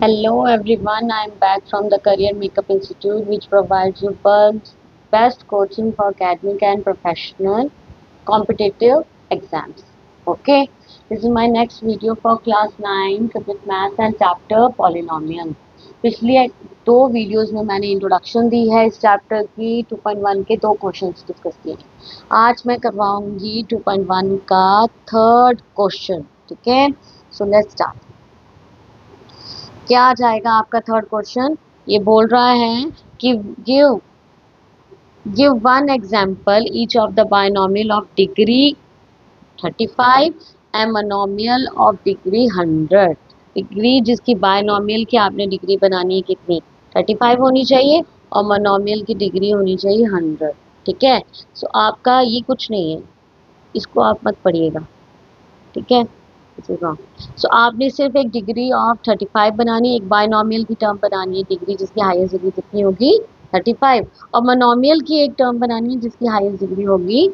Hello everyone, I am back from the Career Makeup Institute, which provides you world's best coaching for academic and professional competitive exams. Okay, this is my next video for class 9 subject math and chapter polynomial. पिछली दो videos में मैंने introduction दी है इस chapter की 2.1 के दो questions discuss किए हैं। आज मैं करवाऊंगी 2.1 का थर्ड क्वेश्चन। ठीक है, सो लेट्स स्टार्ट। क्या आ जाएगा आपका थर्ड क्वेश्चन? ये बोल रहा है कि give one example each of the binomial of degree 35 and monomial of degree 100। Degree जिसकी बायनॉमियल की आपने डिग्री बनानी है कितनी 35 होनी चाहिए और मोनोमियल की डिग्री होनी चाहिए 100। ठीक है, सो आपका ये कुछ नहीं है, इसको आप मत पढ़िएगा। ठीक है, सो आपने सिर्फ एक डिग्री ऑफ 35 बनानी है, एक बायनॉमियल की टर्म बनानी है डिग्री जिसकी हाईएस्ट डिग्री कितनी होगी 35, और मोनोमियल की एक टर्म बनानी है जिसकी हाईएस्ट डिग्री होगी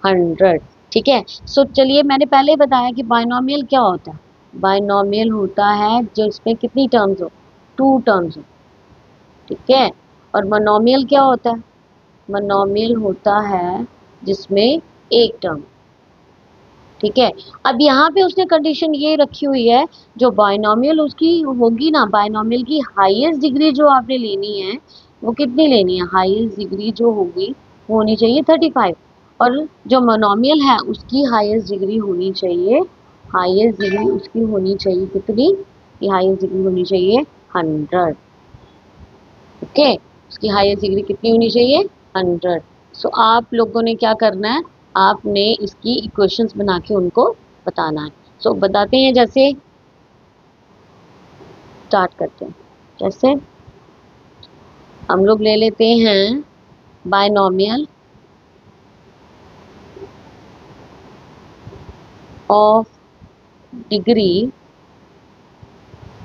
100। ठीक है, सो चलिए, मैंने पहले ही बताया कि बायनॉमियल क्या होता है। बायनॉमियल होता है जो इसमें कितनी टर्म्स हो, 2 टर्म्स हो। ठीक है, और मोनोमियल क्या होता है? मोनोमियल होता है जिसमें एक टर्म। ठीक है, अब यहाँ पे उसने कंडीशन ये रखी हुई है, जो बायनॉमियल उसकी होगी ना, बायनॉमियल की हाईएस्ट डिग्री जो आपने लेनी है वो कितनी लेनी है, हाईएस्ट डिग्री जो होगी वो होनी चाहिए 35, और जो मोनोमियल है उसकी हाईएस्ट डिग्री होनी चाहिए, हाईएस्ट डिग्री उसकी होनी चाहिए कितनी, की हाईएस्ट डिग्री होनी चाहिए 100। ओके, उसकी हाईएस्ट डिग्री कितनी होनी चाहिए 100। सो आप लोगों ने क्या करना है, आपने इसकी इक्वेशंस बना के उनको बताना है। सो बताते हैं, जैसे स्टार्ट करते हैं। जैसे हम लोग ले लेते हैं बायनॉमियल ऑफ डिग्री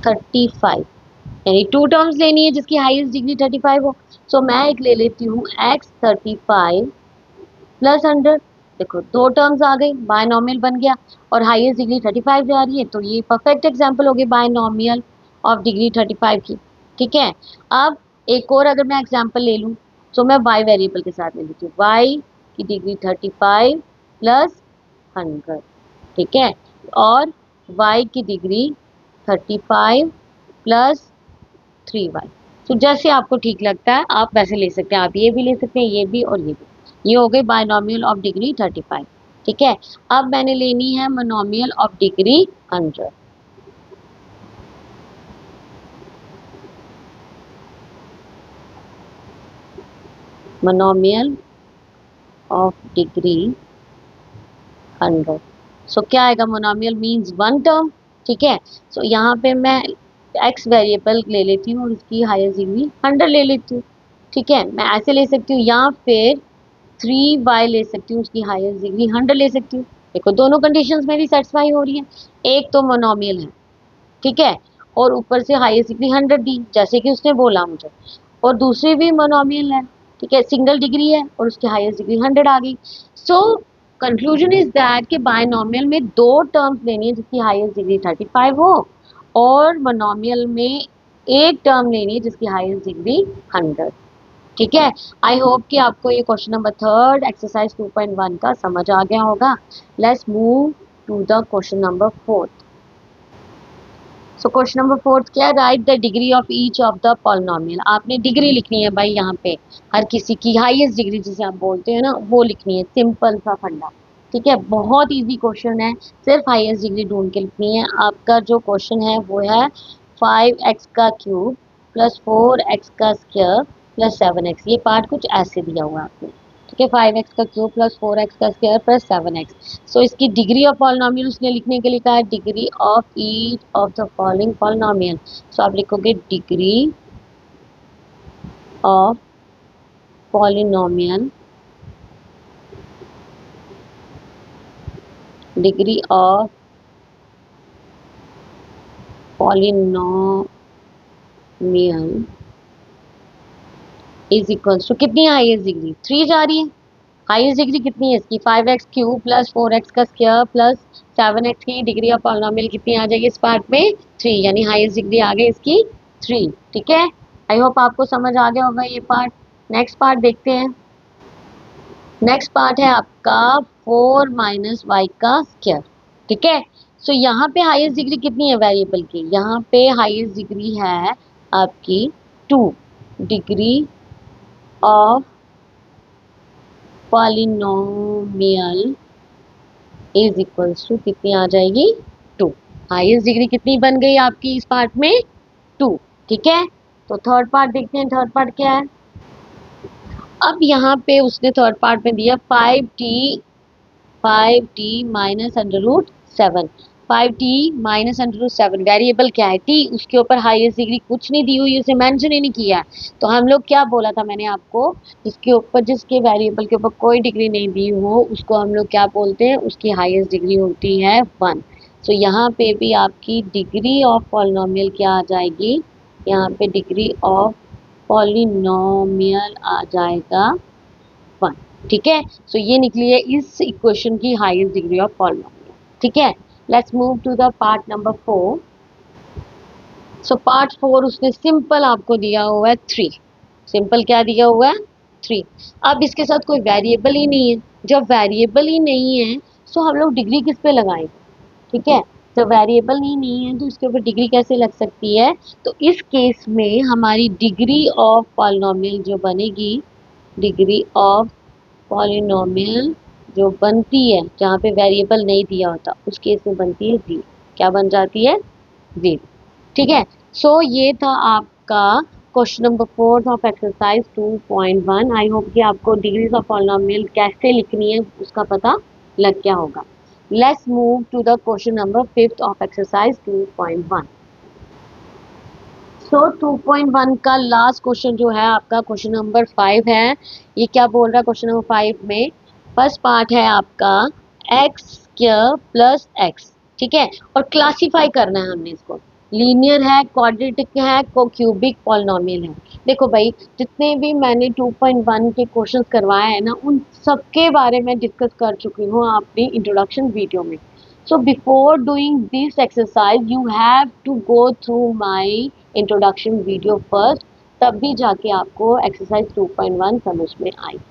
35, यानी 2 टर्म्स लेनी है जिसकी हाईएस्ट डिग्री 35 हो। सो मैं एक ले लेती हूँ x35 प्लस 100। देखो 2 टर्म्स आ गई, बायनॉमियल बन गया और हाईएस्ट डिग्री 35 जा रही है, तो ये परफेक्ट एग्जांपल हो गई बायनॉमियल ऑफ डिग्री 35 की। ठीक है, अब एक और अगर मैं एग्जांपल ले लूँ, तो मैं y वेरिएबल के साथ ले लेती हूँ, y की डिग्री 35 प्लस 100। ठीक है, और y की डिग्री 35 प्लस 3y। तो जैसे आपको ठीक लगता है आप वैसे ले सकते हैं, आप ये भी ले सकते हैं, ये भी और ये भी। ये हो गई बायनॉमियल ऑफ डिग्री 35। ठीक है, अब मैंने लेनी है monomial of degree 100। Monomial of degree 100। सो क्या आएगा, मोनोमियल मींस 1 टर्म। ठीक है, सो यहाँ पे मैं x वेरिएबल ले लेती हूँ और उसकी हाईएस्ट डिग्री 100 ले लेती हूँ। ठीक है, मैं ऐसे ले सकती हूँ या फिर 3y ले सकती हूँ, उसकी हाईएस्ट डिग्री 100 ले सकती हूँ। देखो दोनों कंडीशंस मेरी सेटिस्फाई हो रही हैं, एक तो मोनोमियल है, ठीक है, और ऊपर से हाईएस्ट डिग्री 100 दी जैसे कि उसने बोला मुझे, और दूसरी भी मोनोमियल है। ठीक है, सिंगल डिग्री है और उसकी हाईएस्ट डिग्री 100 आ गई। सो कंक्लूजन इज दैट कि बायनॉमियल में 2 टर्म्स लेनी है जिसकी हाईएस्ट डिग्री 35 हो, और मोनोमियल में एक टर्म लेनी है जिसकी हाईएस्ट डिग्री 100। ठीक है, आई होप कि आपको ये क्वेश्चन नंबर थर्ड एक्सरसाइज 2.1 का समझ आ गया होगा। Let's move to the question number fourth. So question number fourth क्या है, right the degree of each of the polynomial. आपने डिग्री लिखनी है भाई, यहाँ पे हर किसी की हाईएस्ट डिग्री जिसे आप बोलते हैं ना वो लिखनी है, सिंपल सा फंडा। ठीक है, बहुत इजी क्वेश्चन है, सिर्फ हाईएस्ट डिग्री ढूंढ के लिखनी है। आपका जो क्वेश्चन है वो है 5x का क्यूब प्लस 4x का स्क्वायर प्लस 7x। ये पार्ट कुछ ऐसे दिया हुआ है आपको। ठीक है, 5x का क्यूब प्लस 4x का स्क्वायर प्लस 7x। सो इसकी डिग्री ऑफ पॉलिनोमियल उसने लिखने के लिए कहा है degree of each of the following polynomial. So आप लिखोगे degree of polynomial, degree of polynomial is equals to कितनी हाईएस्ट डिग्री 3 जा रही है, हाईएस्ट डिग्री कितनी है इसकी, 5x³ प्लस 4x का स्क्वायर प्लस 7x की डिग्री ऑफ पॉलिनोमियल कितनी आ जाएगी इस पार्ट में, 3, यानी हाईएस्ट डिग्री आ गई इसकी 3। ठीक है, आई होप आपको समझ आ गया होगा ये पार्ट। नेक्स्ट पार्ट देखते हैं। नेक्स्ट पार्ट है आपका 4 माइनस वाई का स्क्वायर। ठीक है, सो यहाँ पे हाईएस्ट डिग्री कितनी है वेरिएबल की, यहाँ पे हाईएस्ट डिग्री है आपकी 2 degree of polynomial is equals to कितनी आ जाएगी, 2। हाईएस्ट डिग्री कितनी बन गई आपकी इस पार्ट में, 2। ठीक है, तो थर्ड पार्ट देखते हैं, थर्ड पार्ट क्या है। अब यहाँ पे उसने थर्ड पार्ट में दिया 5t minus under root 7, 5t minus under root 7 variable क्या है t, उसके ऊपर हाईएस्ट डिग्री कुछ नहीं दी हुई, उसे मेंशन ही नहीं किया। तो हम लोग क्या बोला था मैंने आपको, जिसके ऊपर जिसके वेरिएबल के ऊपर कोई डिग्री नहीं दी हो उसको हम लोग क्या बोलते हैं, उसकी हाईएस्ट डिग्री होती है 1। तो यहाँ पे भी आपकी डिग्री ऑफ पॉलिनोमियल क्या आ जाएगी, यहाँ पे डिग्री ऑफ पॉलिनोमियल आ जाएगा 1। ठीक है, सो ये निकली है इस इक्वेशन की हाईएस्ट डिग्री ऑफ पॉलिनोमियल। ठीक है, let's move to the part number 4। So part 4 उसने सिंपल आपको दिया हुआ है 3। सिंपल क्या दिया हुआ है, 3। अब इसके साथ कोई वेरिएबल ही नहीं है, जब वेरिएबल ही नहीं है तो हम लोग डिग्री किस पे लगाएंगे। ठीक है, तो वेरिएबल ही नहीं है तो इसके ऊपर डिग्री कैसे लग सकती है। तो इस केस में हमारी डिग्री ऑफ पॉलिनोमियल जो बनेगी, डिग्री ऑफ पॉलिनोमियल जो बनती है जहाँ पे वेरिएबल नहीं दिया होता उस केस में बनती है 0। क्या बन जाती है, 0। ठीक है, सो ये था आपका question number 4 of exercise 2.1। I hope कि आपको डिग्रीज ऑफ पॉलिनोमियल कैसे लिखनी है उसका पता लग गया होगा। Let's move to the question number 5 of exercise 2.1। So 2.1 का लास्ट क्वेश्चन जो है आपका क्वेश्चन नंबर 5 है। ये क्या बोल रहा है क्वेश्चन नंबर 5 में, फर्स्ट पार्ट है आपका एक्स स्क्वायर प्लस एक्स। ठीक है, और क्लासिफाई करना है हमने इसको, लीनियर है, क्वाड्रेटिक है, क्यूबिक पॉलिनोमियल है। देखो भाई, जितने भी मैंने 2.1 के क्वेश्चंस करवाए हैं ना उन सबके बारे में डिस्कस कर चुकी हूँ अपनी इंट्रोडक्शन वीडियो में। So before doing this exercise, you have to go through my introduction video first, तब भी जाके आपको एक्सरसाइज 2.1 समझ में आएगी।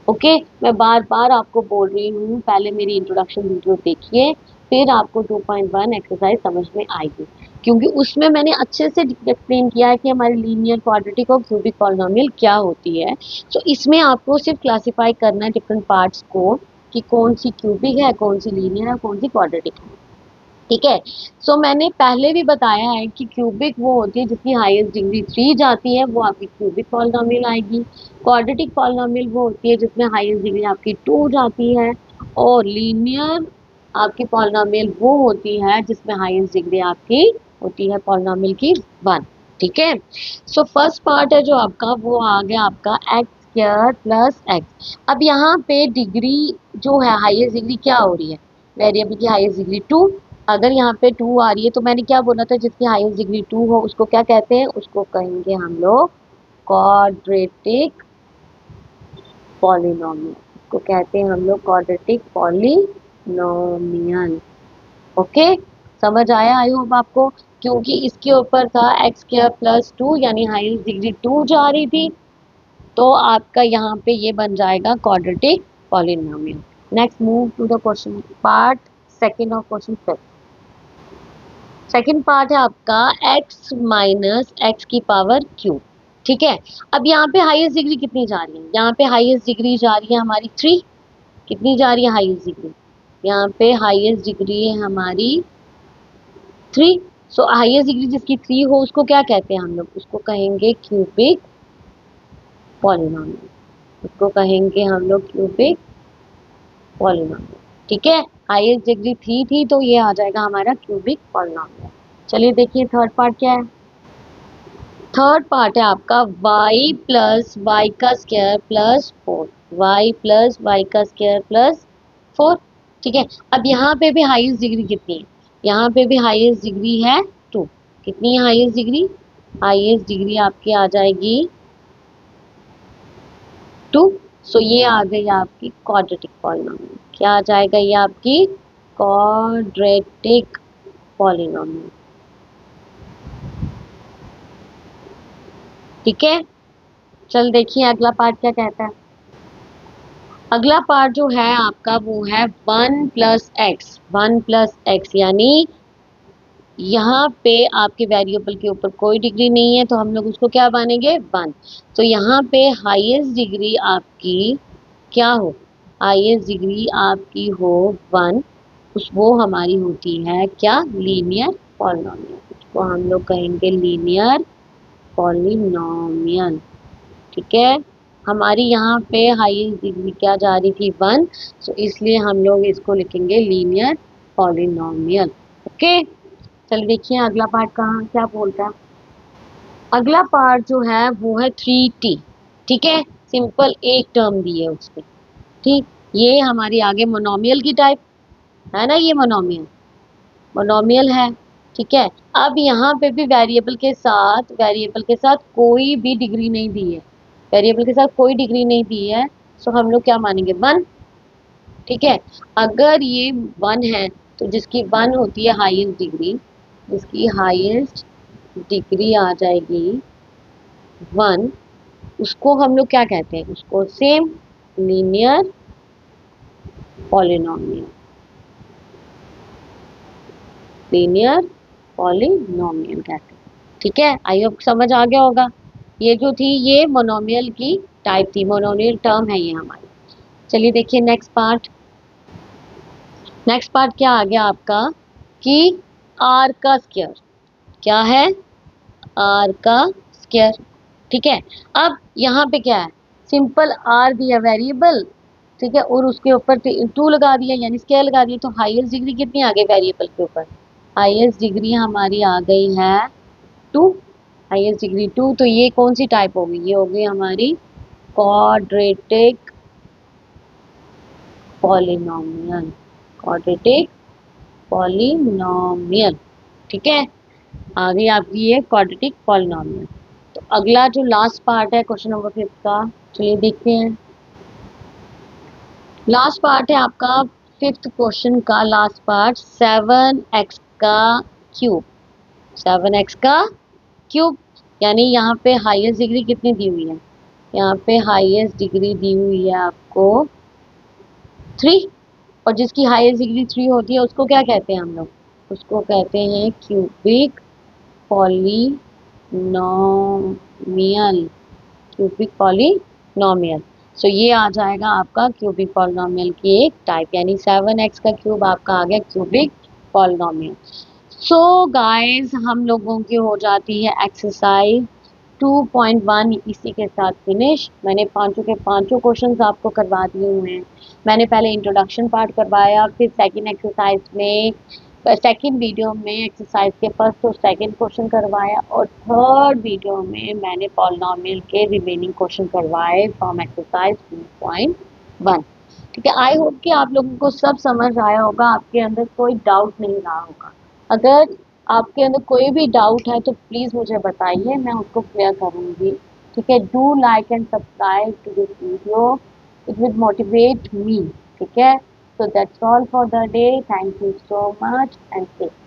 ओके, मैं बार बार आपको बोल रही हूँ पहले मेरी इंट्रोडक्शन वीडियो देखिए, फिर आपको 2.1 एक्सरसाइज समझ में आएगी, क्योंकि उसमें मैंने अच्छे से एक्सप्लेन किया है कि हमारी लीनियर, क्वाड्रेटिक और क्यूबिक पॉलिनोमियल क्या होती है। सो इसमें आपको सिर्फ क्लासिफाई करना है डिफरेंट पार्ट्स को कि कौन सी क्यूबिक है, कौन सी लीनियर है, कौन सी क्वाड्रेटिक है। ठीक है, सो मैंने पहले भी बताया है कि क्यूबिक वो होती है जिसकी हाईएस्ट डिग्री 3 जाती है, वो आपकी क्यूबिक पॉलिनोमियल आएगी। क्वाड्रेटिक पॉलिनोमियल वो होती है जिसमें हाईएस्ट डिग्री आपकी 2 जाती है, और लीनियर आपकी पॉलिनोमियल वो होती है जिसमें हाईएस्ट डिग्री आपकी होती है पॉलिनोमियल की 1। ठीक है, सो फर्स्ट पार्ट है जो आपका वो आ गया आपका एक्स स्क्वायर प्लस एक्स। अब यहाँ पे डिग्री जो है हाईएस्ट डिग्री क्या हो रही है, वेरिएबल की हाईएस्ट डिग्री 2। अगर यहाँ पे 2 आ रही है तो मैंने क्या बोला था, जिसकी हाईएस्ट डिग्री 2 हो उसको क्या कहते हैं, उसको कहेंगे हम लोग क्वाड्रेटिक पॉलिनोमियल। उसको कहते हैं हम लोग क्वाड्रेटिक पॉलिनोमियल। ओके, समझ आया आई होप आपको, क्योंकि इसके ऊपर था एक्स स्क्वायर प्लस 2 यानी हाईएस्ट डिग्री 2 जा रही थी, तो आपका यहाँ पे ये बन जाएगा quadratic polynomial. Next move to the question part second of question 5। Second part है आपका x माइनस एक्स की पावर क्यूब। ठीक है, अब यहाँ पे हाईएस्ट डिग्री कितनी जा रही है, यहाँ पे हाईएस्ट डिग्री जा रही है हमारी 3। कितनी जा रही है हाईएस्ट डिग्री, यहाँ पे हाईएस्ट डिग्री है हमारी 3। सो हाईएस्ट डिग्री जिसकी 3 हो उसको क्या कहते हैं हम लोग, उसको कहेंगे क्यूबिक पॉलिनोमियल। उसको कहेंगे हम लोग क्यूबिक पॉलिनोमियल। ठीक है, हाईएस्ट डिग्री 3 थी तो ये आ जाएगा हमारा क्यूबिक पॉलिनोमियल। चलिए देखिए थर्ड पार्ट क्या है। थर्ड पार्ट है आपका y प्लस वाई का square plus 4, y plus y का स्क्वायर प्लस 4। ठीक है, अब यहाँ पे भी हाईएस्ट डिग्री कितनी है, यहाँ पे भी हाईएस्ट डिग्री है 2। कितनी है हाईएस्ट डिग्री, हाईएस्ट डिग्री आपकी आ जाएगी 2। सो ये आ गई आपकी क्वाड्रेटिक पॉलिनोमियल। क्या आ जाएगा ये आपकी क्वाड्रेटिक पॉलिनोमियल। ठीक है, चल देखिए अगला पार्ट क्या कहता है। अगला पार्ट जो है आपका वो है 1 + x, 1 + x, यानी यहाँ पे आपके वेरिएबल के ऊपर कोई डिग्री नहीं है तो हम लोग उसको क्या मानेंगे 1। तो यहाँ पे हाईएस्ट डिग्री आपकी क्या हो, हाईएस्ट डिग्री आपकी हो 1, उस वो हमारी होती है क्या, लीनियर पॉलिनोमियल। उसको हम लोग कहेंगे लीनियर पॉलिनोमियल। ठीक है, हमारी यहाँ पे हाईएस्ट डिग्री क्या जा रही थी 1, तो इसलिए हम लोग इसको लिखेंगे लीनियर पॉलिनोमियल। ओके, चलिए देखिए अगला पार्ट कहाँ क्या बोलता है। अगला पार्ट जो है वो है 3t। ठीक है, सिंपल एक टर्म दी है उसमें। ठीक, ये हमारी आगे मोनोमियल की टाइप है ना, ये मोनोमियल मोनोमियल है। ठीक है, अब यहाँ पे भी वेरिएबल के साथ कोई भी डिग्री नहीं दी है, वेरिएबल के साथ कोई डिग्री नहीं दी है, सो हम लोग क्या मानेंगे 1। ठीक है, अगर ये 1 है तो जिसकी 1 होती है हाईएस्ट डिग्री, जिसकी हाईएस्ट डिग्री आ जाएगी 1, उसको हम लोग क्या कहते हैं, उसको same linear polynomial, linear polynomial कहते हैं। ठीक है, आई होप समझ आ गया होगा। ये जो थी ये मोनोमियल की टाइप थी, मोनोमियल टर्म है ये हमारी। चलिए देखिए नेक्स्ट पार्ट। नेक्स्ट पार्ट क्या आ गया आपका कि आर का स्क्वायर क्या है, आर का स्क्वायर। ठीक है, अब यहाँ पे क्या है, सिंपल आर दिया वेरिएबल। ठीक है, और उसके ऊपर 2 लगा दिया यानी स्केयर लगा दिया, तो हाईएस्ट डिग्री कितनी आ गई वेरिएबल के ऊपर, हाईएस्ट डिग्री हमारी आ गई है 2, हाईएस्ट डिग्री 2। तो ये कौन सी टाइप होगी, ये होगी हमारी क्वाड्रेटिक पॉलिनोमियल, क्वाड्रेटिक पॉलिनोमियल। ठीक है, आ गई आपकी ये क्वाड्रेटिक पॉलिनोमियल। तो अगला जो लास्ट पार्ट है क्वेश्चन नंबर 5 का, चलिए देखते हैं। लास्ट पार्ट है आपका 5th क्वेश्चन का लास्ट पार्ट, 7x का क्यूब, 7x का क्यूब। यानी यहाँ पे हाईएस्ट डिग्री कितनी दी हुई है, यहाँ पे हाईएस्ट डिग्री दी हुई है आपको 3, और जिसकी हाईएस्ट डिग्री 3 होती है उसको क्या कहते हैं हम लोग, उसको कहते हैं क्यूबिक पॉलिनोमियल, क्यूबिक पॉलिनोमियल। सो ये आ जाएगा आपका क्यूबिक पॉलिनोमियल की एक टाइप, यानी 7x का क्यूब आपका आ गया क्यूबिक पॉलिनोमियल। सो गाइस हम लोगों की हो जाती है एक्सरसाइज 2.1 इसी के साथ फिनिश। मैंने पांचों के पांचों क्वेश्चंस आपको करवा दिए हुए हैं। मैंने पहले इंट्रोडक्शन पार्ट करवाया, फिर सेकंड एक्सरसाइज में, सेकंड वीडियो में एक्सरसाइज के फर्स्ट और सेकंड क्वेश्चन करवाया, और थर्ड वीडियो में मैंने पॉलिनोमियल के रिमेनिंग क्वेश्चन करवाए फ्रॉम एक्सरसाइज 2.1। ठीक है, आई होप कि आप लोगों को सब समझ आया होगा, आपके अंदर कोई डाउट नहीं रहा होगा। अगर आपके अंदर कोई भी डाउट है तो प्लीज़ मुझे बताइए, मैं उसको क्लियर करूँगी। ठीक है, do like and subscribe to this video, it will motivate me. ठीक है, so that's all for the day. Thank you so much and take care.